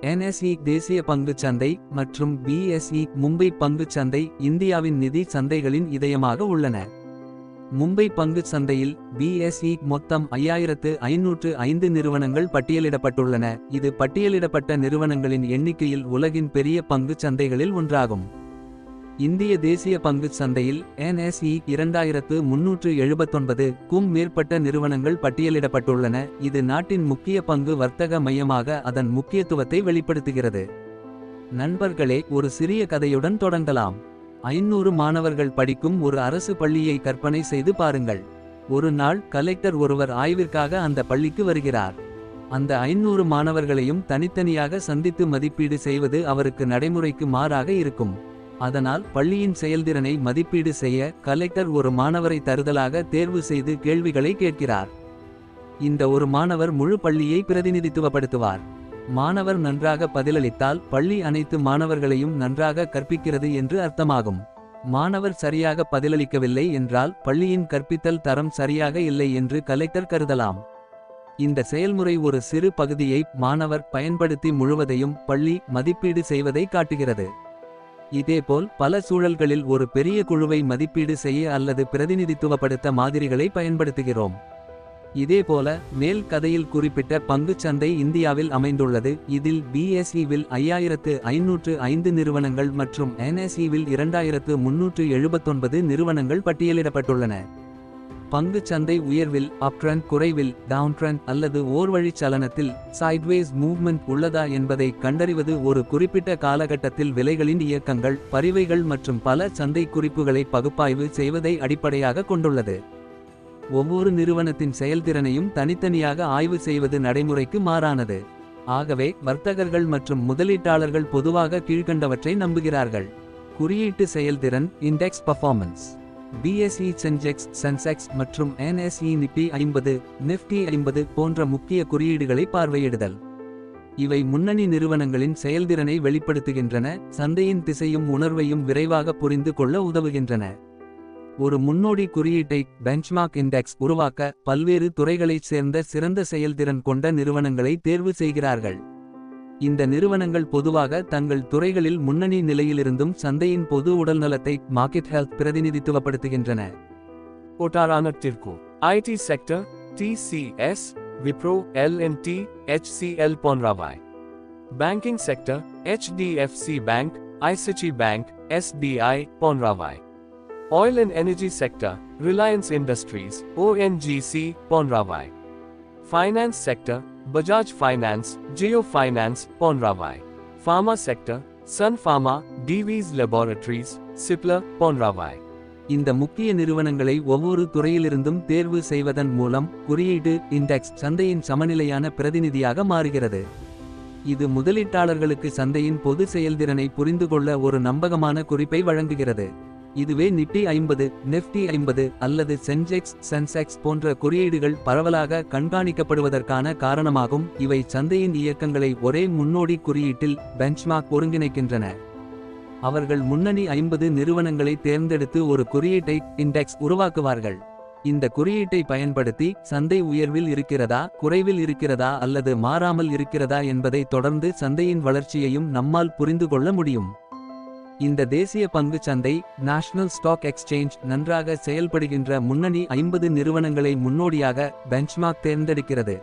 NSE தேசிய பங்குச் சந்தை மற்றும் BSE மும்பை பங்குச் சந்தை இந்தியாவின் நிதி சந்தைகளின் இதயமாக உள்ளன. மும்பை பங்குச் சந்தையில் BSE மொத்தம் 5505 நிறுவனங்கள் பட்டியலிடப்பட்டுள்ளன. இது பட்டியலிடப்பட்ட நிறுவனங்களின் எண்ணிக்கையில் உலகின் பெரிய பங்குச் சந்தைகளில் ஒன்றாகும். இந்திய தேசிய பங்குச் சந்தையில் NSE 2379க்கும் மேற்பட்ட நிறுவனங்கள் பட்டியலிடப்பட்டுள்ளன. இது நாட்டின் முக்கிய பங்கு வர்த்தக மையமாக அதன் முக்கியத்துவத்தை வெளிப்படுத்துகிறது. நண்பர்களே, ஒரு சிறிய கதையுடன் தொடங்கலாம். 500 மாணவர்கள் படிக்கும் ஒரு அரசு பள்ளியை கற்பனை செய்து பாருங்கள். ஒரு நாள் கலெக்டர் ஒருவர் ஆய்விற்காக அந்த பள்ளிக்கு வருகிறார். அந்த 500 மாணவர்களையும் தனித்தனியாக சந்தித்து மதிப்பீடு செய்வது அவருக்கு நடைமுறைக்கு மாறாக இருக்கும். அதனால் பள்ளியின் செயல்திறனை மதிப்பீடு செய்ய கலெக்டர் ஒரு மாணவரை தருதலாக தேர்வு செய்து கேள்விகளை கேட்கிறார். இந்த ஒரு மாணவர் முழு பள்ளியை பிரதிநிதித்துவப்படுத்துவார். மாணவர் நன்றாக பதிலளித்தால் பள்ளி அனைத்து மாணவர்களையும் நன்றாக கற்பிக்கிறது என்று அர்த்தமாகும். மாணவர் சரியாக பதிலளிக்கவில்லை என்றால் பள்ளியின் கற்பித்தல் தரம் சரியாக இல்லை என்று கலெக்டர் கருதலாம். இந்த செயல்முறை ஒரு சிறு பகுதியை மாணவர் பயன்படுத்தி முழுவதையும் பள்ளி மதிப்பீடு செய்வதை காட்டுகிறது. இதேபோல் பல சூழல்களில் ஒரு பெரிய குழுவை மதிப்பீடு செய்ய அல்லது பிரதிநிதித்துவப்படுத்த மாதிரிகளை பயன்படுத்துகிறோம். இதேபோல மேல் கதையில் குறிப்பிட்ட பங்குச் சந்தை இந்தியாவில் அமைந்துள்ளது. இதில் BSEவில் 5505 நிறுவனங்கள் மற்றும் NSEவில் 2379 நிறுவனங்கள் பட்டியலிடப்பட்டுள்ளன. பங்குச் சந்தை உயர்வில் அப்ட்ரெண்ட், குறைவில் டவுன்ட்ரெண்ட் அல்லது ஓர்வழி சலனத்தில் சைட்வேஸ் மூவ்மெண்ட் உள்ளதா என்பதை கண்டறிவது ஒரு குறிப்பிட்ட காலகட்டத்தில் விலைகளின் இயக்கங்கள், பரிவைகள் மற்றும் பல சந்தை குறிப்புகளை பகுப்பாய்வு செய்வதை அடிப்படையாக கொண்டுள்ளது. ஒவ்வொரு நிறுவனத்தின் செயல்திறனையும் தனித்தனியாக ஆய்வு செய்வது நடைமுறைக்கு மாறானது. ஆகவே வர்த்தகர்கள் மற்றும் முதலீட்டாளர்கள் பொதுவாக கீழ்க்கண்டவற்றை நம்புகிறார்கள். குறியீட்டு செயல்திறன் இண்டெக்ஸ் பர்ஃபார்மன்ஸ். BSE சென்செக்ஸ் மற்றும் NSE நிஃப்டி 50 போன்ற முக்கிய குறியீடுகளை பார்வையிடுதல். இவை முன்னணி நிறுவனங்களின் செயல்திறனை வெளிப்படுத்துகின்றன, சந்தையின் திசையும் உணர்வையும் விரைவாக புரிந்து கொள்ள உதவுகின்றன. ஒரு முன்னோடி குறியீட்டை பெஞ்ச்மார்க் இண்டெக்ஸ் உருவாக்க பல்வேறு துறைகளைச் சேர்ந்த சிறந்த செயல்திறன் கொண்ட நிறுவனங்களை தேர்வு செய்கிறார்கள். இந்த நிறுவனங்கள் பொதுவாக தங்கள் துறைகளில் முன்னணி நிலையிலிருந்தும் சந்தையின் பொது உடல்நலத்தை மார்க்கெட் ஹெல்த் பிரதிநிதித்துவப்படுத்துகின்றன. உதாரணத்திற்கு IT sector TCS, Wipro, L&T, HCL போன்றவை. Banking sector HDFC Bank, ICICI Bank, SBI போன்றவை. Oil and energy sector Reliance Industries, ONGC போன்றவை. Finance sector Bajaj Finance, Jio Finance போன்றவை. Pharma sector Sun Pharma, Divi's Laboratories, Cipla போன்றவை. இந்த முக்கிய நிறுவனங்களை ஒவ்வொரு துறையிலிருந்தும் தேர்வு செய்வதன் மூலம் குறியீடு இண்டெக்ஸ் சந்தையின் சமநிலையான பிரதிநிதியாக மாறுகிறது. இது முதலீட்டாளர்களுக்கு சந்தையின் பொது செயல்திறனை புரிந்துகொள்ள ஒரு நம்பகமான குறிப்பை வழங்குகிறது. இதுவே நிஃப்டி 50, நிஃப்டி 50 அல்லது சென்செக்ஸ் போன்ற குறியீடுகள் பரவலாக கண்காணிக்கப்படுவதற்கான காரணமாகும். இவை சந்தையின் இயக்கங்களை ஒரே முன்னோடி குறியீட்டில் பெஞ்ச்மார்க் ஒருங்கிணைக்கின்றன. அவர்கள் முன்னணி 50 நிறுவனங்களை தேர்ந்தெடுத்து ஒரு குறியீட்டை இண்டெக்ஸ் உருவாக்குவார்கள். இந்த குறியீட்டை பயன்படுத்தி சந்தை உயர்வில் இருக்கிறதா, குறைவில் இருக்கிறதா அல்லது மாறாமல் இருக்கிறதா என்பதை தொடர்ந்து சந்தையின் வளர்ச்சியையும் நம்மால் புரிந்து கொள்ள முடியும். இந்த தேசிய பங்குச் சந்தை நேஷனல் ஸ்டாக் எக்ஸ்சேஞ்ச் நன்றாக செயல்படுகின்ற முன்னணி 50 நிறுவனங்களை முன்னோடியாக பெஞ்ச்மார்க் தேர்ந்தெடுக்கிறது.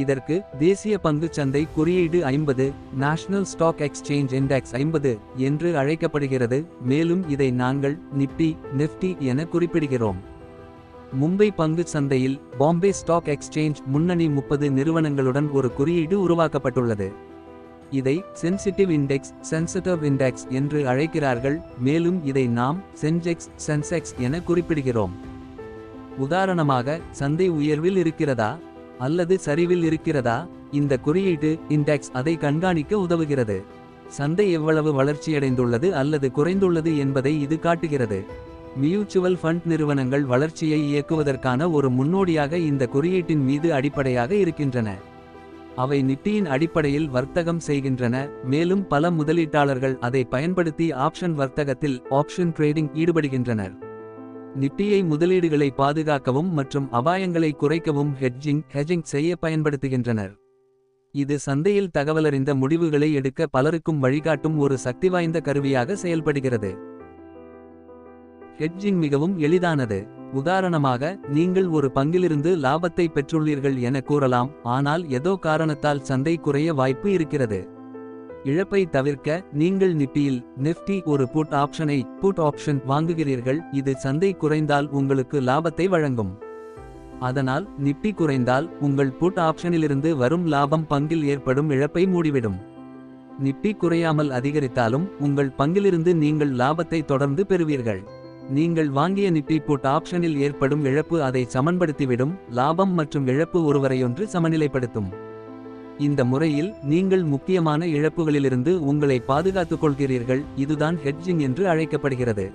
இதற்கு தேசிய பங்குச் சந்தை குறியீடு 50 நேஷனல் ஸ்டாக் எக்ஸ்சேஞ்ச் இண்டெக்ஸ் 50 என்று அழைக்கப்படுகிறது. மேலும் இதை நாங்கள் நிஃப்டி என குறிப்பிடுகிறோம். மும்பை பங்குச் சந்தையில் பாம்பே ஸ்டாக் எக்ஸ்சேஞ்ச் முன்னணி 30 நிறுவனங்களுடன் ஒரு குறியீடு உருவாக்கப்பட்டுள்ளது. இதை சென்சிட்டிவ் இண்டெக்ஸ் என்று அழைக்கிறார்கள். மேலும் இதை நாம் சென்செக்ஸ் என குறிப்பிடுகிறோம். உதாரணமாக, சந்தை உயர்வில் இருக்கிறதா அல்லது சரிவில் இருக்கிறதா? இந்த குறியீட்டு இண்டெக்ஸ் அதை கண்காணிக்க உதவுகிறது. சந்தை எவ்வளவு வளர்ச்சியடைந்துள்ளது அல்லது குறைந்துள்ளது என்பதை இது காட்டுகிறது. மியூச்சுவல் ஃபண்ட் நிறுவனங்கள் வளர்ச்சியை இயக்குவதற்கான ஒரு முன்னோடியாக இந்த குறியீட்டின் மீது அடிப்படையாக இருக்கின்றன. அவை நிஃப்டியின் அடிப்படையில் வர்த்தகம் செய்கின்றன. மேலும் பல முதலீட்டாளர்கள் அதை பயன்படுத்தி ஆப்ஷன் வர்த்தகத்தில் ஆப்ஷன் ட்ரேடிங் ஈடுபடுகின்றனர். நிஃப்டியை முதலீடுகளை பாதுகாக்கவும் மற்றும் அபாயங்களை குறைக்கவும் ஹெட்ஜிங் செய்ய பயன்படுத்துகின்றனர். இது சந்தையில் தகவலறிந்த முடிவுகளை எடுக்க பலருக்கும் வழிகாட்டும் ஒரு சக்திவாய்ந்த கருவியாக செயல்படுகிறது. ஹெட்ஜிங் மிகவும் எளிதானது. உதாரணமாக, நீங்கள் ஒரு பங்கிலிருந்து லாபத்தை பெற்றுள்ளீர்கள் என கூறலாம், ஆனால் ஏதோ காரணத்தால் சந்தை குறைய வாய்ப்பு இருக்கிறது. இழப்பை தவிர்க்க நீங்கள் நிஃப்டி ஒரு புட் ஆப்ஷன் வாங்குகிறீர்கள். இது சந்தை குறைந்தால் உங்களுக்கு லாபத்தை வழங்கும். அதனால் நிஃப்டி குறைந்தால் உங்கள் புட் ஆப்ஷனிலிருந்து வரும் லாபம் பங்கில் ஏற்படும் இழப்பை மூடிவிடும். நிஃப்டி குறையாமல் அதிகரித்தாலும் உங்கள் பங்கிலிருந்து நீங்கள் லாபத்தை தொடர்ந்து பெறுவீர்கள். நீங்கள் வாங்கிய நிஃப்டி புட் ஆப்ஷனில் ஏற்படும் இழப்பு அதை சமன்படுத்திவிடும். லாபம் மற்றும் இழப்பு ஒருவரையொன்று சமநிலைப்படுத்தும். இந்த முறையில் நீங்கள் முக்கியமான இழப்புகளிலிருந்து உங்களை பாதுகாத்துக் கொள்கிறீர்கள். இதுதான் ஹெட்ஜிங் என்று அழைக்கப்படுகிறது.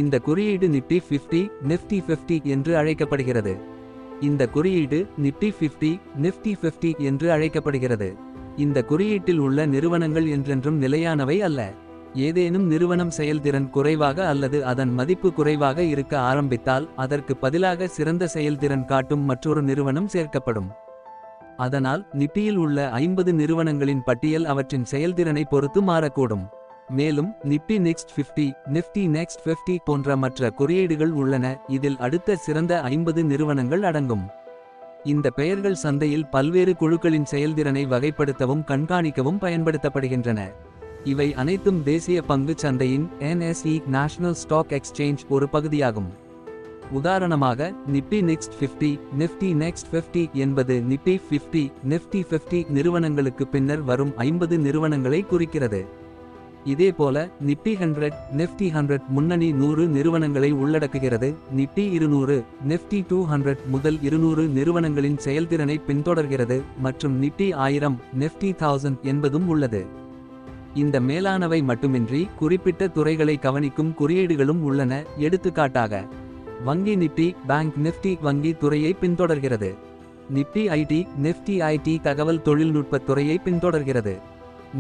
இந்த குறியீடு நிஃப்டி 50 என்று அழைக்கப்படுகிறது. இந்த குறியீடு நிஃப்டி 50 என்று அழைக்கப்படுகிறது. இந்த குறியீட்டில் உள்ள நிறுவனங்கள் என்றென்றும் நிலையானவை அல்ல. ஏதேனும் நிறுவனம் செயல்திறன் குறைவாக அல்லது அதன் மதிப்பு குறைவாக இருக்க ஆரம்பித்தால் அதற்கு பதிலாக சிறந்த செயல்திறன் காட்டும் மற்றொரு நிறுவனம் சேர்க்கப்படும். அதனால் நிஃப்டியில் உள்ள 50 நிறுவனங்களின் பட்டியல் அவற்றின் செயல்திறனை பொறுத்து மாறக்கூடும். மேலும் நிஃப்டி நெக்ஸ்ட் 50 போன்ற மற்ற குறியீடுகள் உள்ளன. இதில் அடுத்த சிறந்த 50 நிறுவனங்கள் அடங்கும். இந்த பெயர்கள் சந்தையில் பல்வேறு குழுக்களின் செயல்திறனை வகைப்படுத்தவும் கண்காணிக்கவும் பயன்படுத்தப்படுகின்றன. இவை அனைத்தும் தேசிய பங்குச் சந்தையின் NSE நேஷனல் ஸ்டாக் எக்ஸ்சேஞ்ச் ஒரு பகுதியாகும். உதாரணமாக, நிஃப்டி நெக்ஸ்ட் 50 என்பது நிஃப்டி 50 நிறுவனங்களுக்கு பின்னர் வரும் 50 நிறுவனங்களை குறிக்கிறது. இதேபோல நிஃப்டி 100 முன்னணி 100 நிறுவனங்களை உள்ளடக்குகிறது. நிஃப்டி 200 முதல் 200 நிறுவனங்களின் செயல்திறனை பின்தொடர்கிறது மற்றும் நிஃப்டி 1000 என்பதும் உள்ளது. இந்த மேலானவை மட்டுமின்றி குறிப்பிட்ட துறைகளை கவனிக்கும் குறியீடுகளும் உள்ளன. எடுத்துக்காட்டாக, வங்கி பேங்க் நிஃப்டி வங்கி துறையை பின்தொடர்கிறது. நிஃப்டி ஐடி தகவல் தொழில்நுட்பத் துறையை பின்தொடர்கிறது.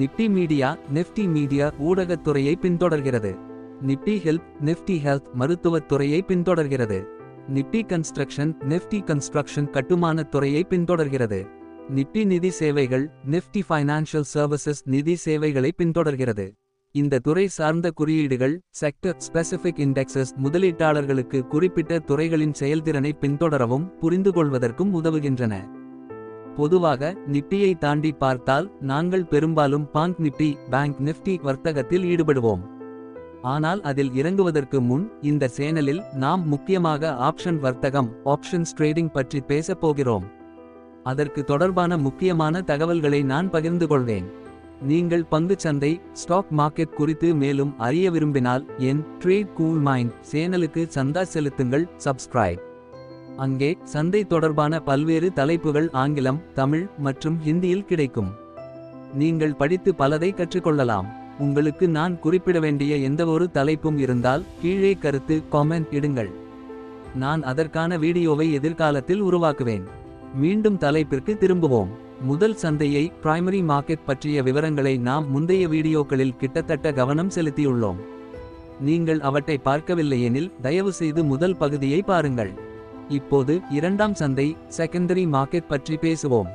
நிஃப்டி மீடியா ஊடகத் துறையை பின்தொடர்கிறது. நிஃப்டி ஹெல்த் மருத்துவத் துறையை பின்தொடர்கிறது. நிஃப்டி கன்ஸ்ட்ரக்ஷன் கட்டுமானத் துறையை பின்தொடர்கிறது. நிஃப்டி நிதி சேவைகள் நிஃப்டி ஃபைனான்ஷியல் சர்வீசஸ் நிதி சேவைகளை பின்தொடர்கிறது. இந்த துறை சார்ந்த குறியீடுகள் செக்டர் ஸ்பெசிபிக் இண்டெக்ஸஸ் முதலீட்டாளர்களுக்கு குறிப்பிட்ட துறைகளின் செயல்திறனை பின்தொடரவும் புரிந்துகொள்வதற்கும் உதவுகின்றன. பொதுவாக நிஃப்டியை தாண்டி பார்த்தால் நாங்கள் பெரும்பாலும் பேங்க் நிஃப்டி வர்த்தகத்தில் ஈடுபடுவோம். ஆனால் அதில் இறங்குவதற்கு முன் இந்த சேனலில் நாம் முக்கியமாக ஆப்ஷன் வர்த்தகம் ஆப்ஷன்ஸ் ட்ரேடிங் பற்றி பேசப் போகிறோம். அதற்கு தொடர்பான முக்கியமான தகவல்களை நான் பகிர்ந்து கொள்வேன். நீங்கள் பங்குச்சந்தை ஸ்டாக் மார்க்கெட் குறித்து மேலும் அறிய விரும்பினால் என் ட்ரேட் கூல் மைண்ட் சேனலுக்கு சந்தா செலுத்துங்கள். சப்ஸ்கிரைப். அங்கே சந்தை தொடர்பான பல்வேறு தலைப்புகள் ஆங்கிலம், தமிழ் மற்றும் ஹிந்தியில் கிடைக்கும். நீங்கள் படித்து பலதை கற்றுக்கொள்ளலாம். உங்களுக்கு நான் குறிப்பிட வேண்டிய எந்தவொரு தலைப்பும் இருந்தால் கீழே கருத்து காமெண்ட் இடுங்கள். நான் அதற்கான வீடியோவை எதிர்காலத்தில் உருவாக்குவேன். மீண்டும் தலைப்பிற்கு திரும்புவோம். முதல் சந்தையை பிரைமரி மார்க்கெட் பற்றிய விவரங்களை நாம் முந்தைய வீடியோக்களில் கிட்டத்தட்ட கவனம் செலுத்தியுள்ளோம். நீங்கள் அவற்றை பார்க்கவில்லையெனில் தயவுசெய்து முதல் பகுதியை பாருங்கள். இப்போது இரண்டாம் சந்தை செகண்டரி மார்க்கெட் பற்றி பேசுவோம்.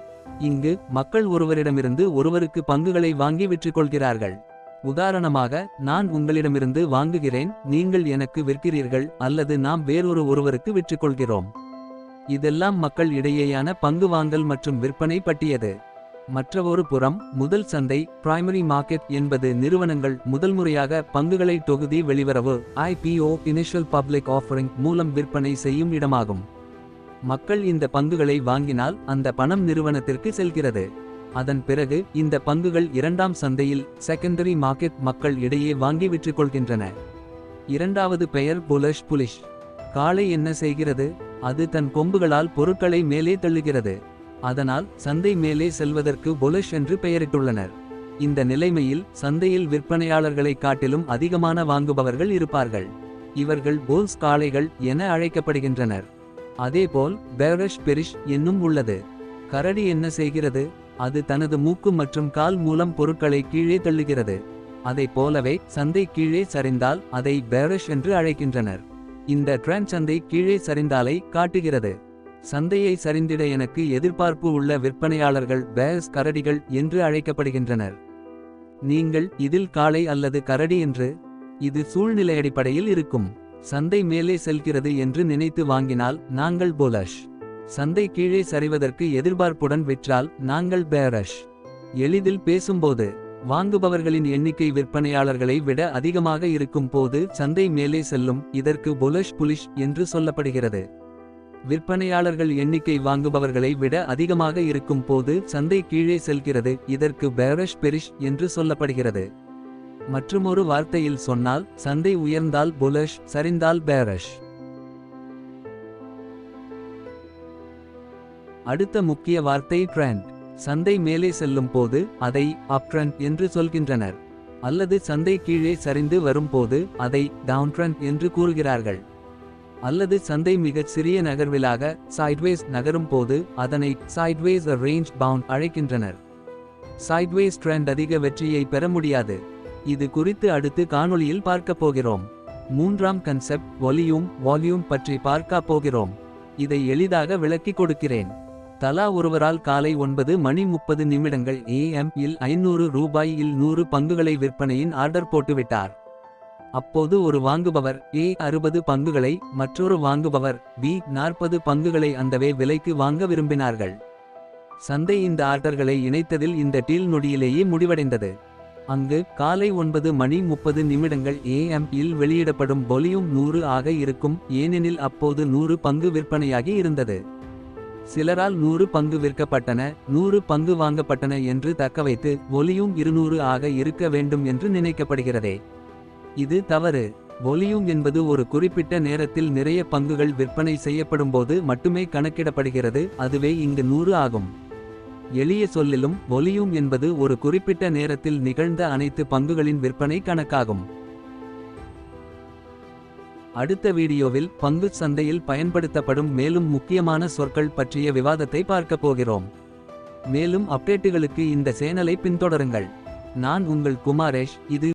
இங்கு மக்கள் ஒருவரிடமிருந்து ஒருவருக்கு பங்குகளை வாங்கி விற்றுக்கொள்கிறார்கள். உதாரணமாக, நான் உங்களிடமிருந்து வாங்குகிறேன், நீங்கள் எனக்கு விற்கிறீர்கள், அல்லது நாம் ஒருவருக்கு விற்றுக்கொள்கிறோம். இதெல்லாம் மக்கள் இடையேயான பங்கு வாங்கல் மற்றும் விற்பனை பற்றியது. மற்றொரு புறம் முதல் சந்தை பிரைமரி மார்க்கெட் என்பது நிறுவனங்கள் முதல்முறையாக பங்குகளை தொகுதி வெளிவரவு IPO இனிஷியல் பப்ளிக் ஆஃபரிங் மூலம் விற்பனை செய்யும் இடமாகும். மக்கள் இந்த பங்குகளை வாங்கினால் அந்த பணம் நிறுவனத்திற்கு செல்கிறது. அதன் பிறகு இந்த பங்குகள் இரண்டாம் சந்தையில் செகண்டரி மார்க்கெட் மக்கள் இடையே வாங்கி விற்றுக்கொள்கின்றன. இரண்டாவது பெயர் புலிஷ். காளை என்ன செய்கிறது? அது தன் கொம்புகளால் பொருட்களை மேலே தள்ளுகிறது. அதனால் சந்தை மேலே செல்வதற்கு புலிஷ் என்று பெயரிட்டுள்ளனர். இந்த நிலைமையில் சந்தையில் விற்பனையாளர்களை காட்டிலும் அதிகமான வாங்குபவர்கள் இருப்பார்கள். இவர்கள் போல்ஸ் காளைகள் என அழைக்கப்படுகின்றனர். அதேபோல் பெரிஷ் என்னும் உள்ளது. கரடி என்ன செய்கிறது? அது தனது மூக்கு மற்றும் கால் மூலம் பொருட்களை கீழே தள்ளுகிறது. அதை போலவே சந்தை கீழே சரிந்தால் அதை பெரிஷ் என்று அழைக்கின்றனர். இந்த ட்ரெண்ட் சந்தை கீழே சரிந்தாலை காட்டுகிறது. சந்தையை சரிந்திட எனக்கு எதிர்பார்ப்பு உள்ள விற்பனையாளர்கள் பேர்ஸ் கரடிகள் என்று அழைக்கப்படுகின்றனர். நீங்கள் இதில் காளை அல்லது கரடி என்று. இது சூழ்நிலை அடிப்படையில் இருக்கும். சந்தை மேலே செல்கிறது என்று நினைத்து வாங்கினால் நாங்கள் புல்லஷ். சந்தை கீழே சரிவதற்கு எதிர்பார்ப்புடன் விற்றால் நாங்கள் பேரஷ். எளிதில் பேசும்போது வாங்குபவர்களின் எண்ணிக்கை விற்பனையாளர்களை விட அதிகமாக இருக்கும் போது சந்தை மேலே செல்லும். இதற்கு புலிஷ் என்று சொல்லப்படுகிறது. விற்பனையாளர்கள் எண்ணிக்கை வாங்குபவர்களை விட அதிகமாக இருக்கும் போது சந்தை கீழே செல்கிறது. இதற்கு பெரிஷ் என்று சொல்லப்படுகிறது. மற்றுமொரு வார்த்தையில் சொன்னால் சந்தை உயர்ந்தால் புலிஷ், சரிந்தால் பேரஷ். அடுத்த முக்கிய வார்த்தை ட்ரெண்ட். சந்தை மேலே செல்லும் போது அதை அப் ட்ரெண்ட் என்று சொல்கின்றனர். அல்லது சந்தை கீழே சரிந்து வரும்போது அதை டவுன் ட்ரெண்ட் என்று கூறுகிறார்கள். அல்லது சந்தை மிகச் சிறிய நகர்விலாக சைட்வேஸ் நகரும் போது அதனை சைட்வேஸ் ரேஞ்ச் பவுண்ட் அழைக்கின்றனர். சைட்வேஸ் ட்ரெண்ட் அதிக வெற்றியை பெற முடியாது. இது குறித்து அடுத்து காணொளியில் பார்க்கப் போகிறோம். மூன்றாம் கன்செப்ட் வால்யூம் பற்றி பார்க்கப் போகிறோம். இதை எளிதாக விளக்கிக் கொடுக்கிறேன். தலா ஒருவரால் காலை 9:30 AM இல் 500 ரூபாயில் 100 பங்குகளை விற்பனையின் ஆர்டர் போட்டுவிட்டார். அப்போது ஒரு வாங்குபவர் A 60 பங்குகளை, மற்றொரு வாங்குபவர் B 40 பங்குகளை அந்தவே விலைக்கு வாங்க விரும்பினார்கள். சந்தை இந்த ஆர்டர்களை இணைத்ததில் இந்த டீல் நொடியிலேயே முடிவடைந்தது. அங்கு காலை 9:30 AM இல் வெளியிடப்படும் வால்யூம் 100 ஆக இருக்கும். ஏனெனில் அப்போது 100 பங்கு விற்பனையாகி இருந்தது. சிலரால் 100 பங்கு விற்கப்பட்டன, 100 பங்கு வாங்கப்பட்டன என்று தக்கவைத்து வால்யூம் 200 ஆக இருக்க வேண்டும் என்று நினைக்கப்படுகிறதே. இது தவறு. வால்யூம் என்பது ஒரு குறிப்பிட்ட நேரத்தில் நிறைய பங்குகள் விற்பனை செய்யப்படும்போது மட்டுமே கணக்கிடப்படுகிறது. அதுவே இங்கு 100 ஆகும். எளிய சொல்லிலும் வால்யூம் என்பது ஒரு குறிப்பிட்ட நேரத்தில் நிகழ்ந்த அனைத்து பங்குகளின் விற்பனை கணக்காகும். அடுத்த வீடியோவில் பங்குச் சந்தையில் பயன்படுத்தப்படும் மேலும் முக்கியமான சொற்கள் பற்றிய விவாதத்தை பார்க்கப் போகிறோம். மேலும் அப்டேட்டுகளுக்கு இந்த சேனலை பின்தொடருங்கள். நான் உங்கள் குமாரேஷ். இது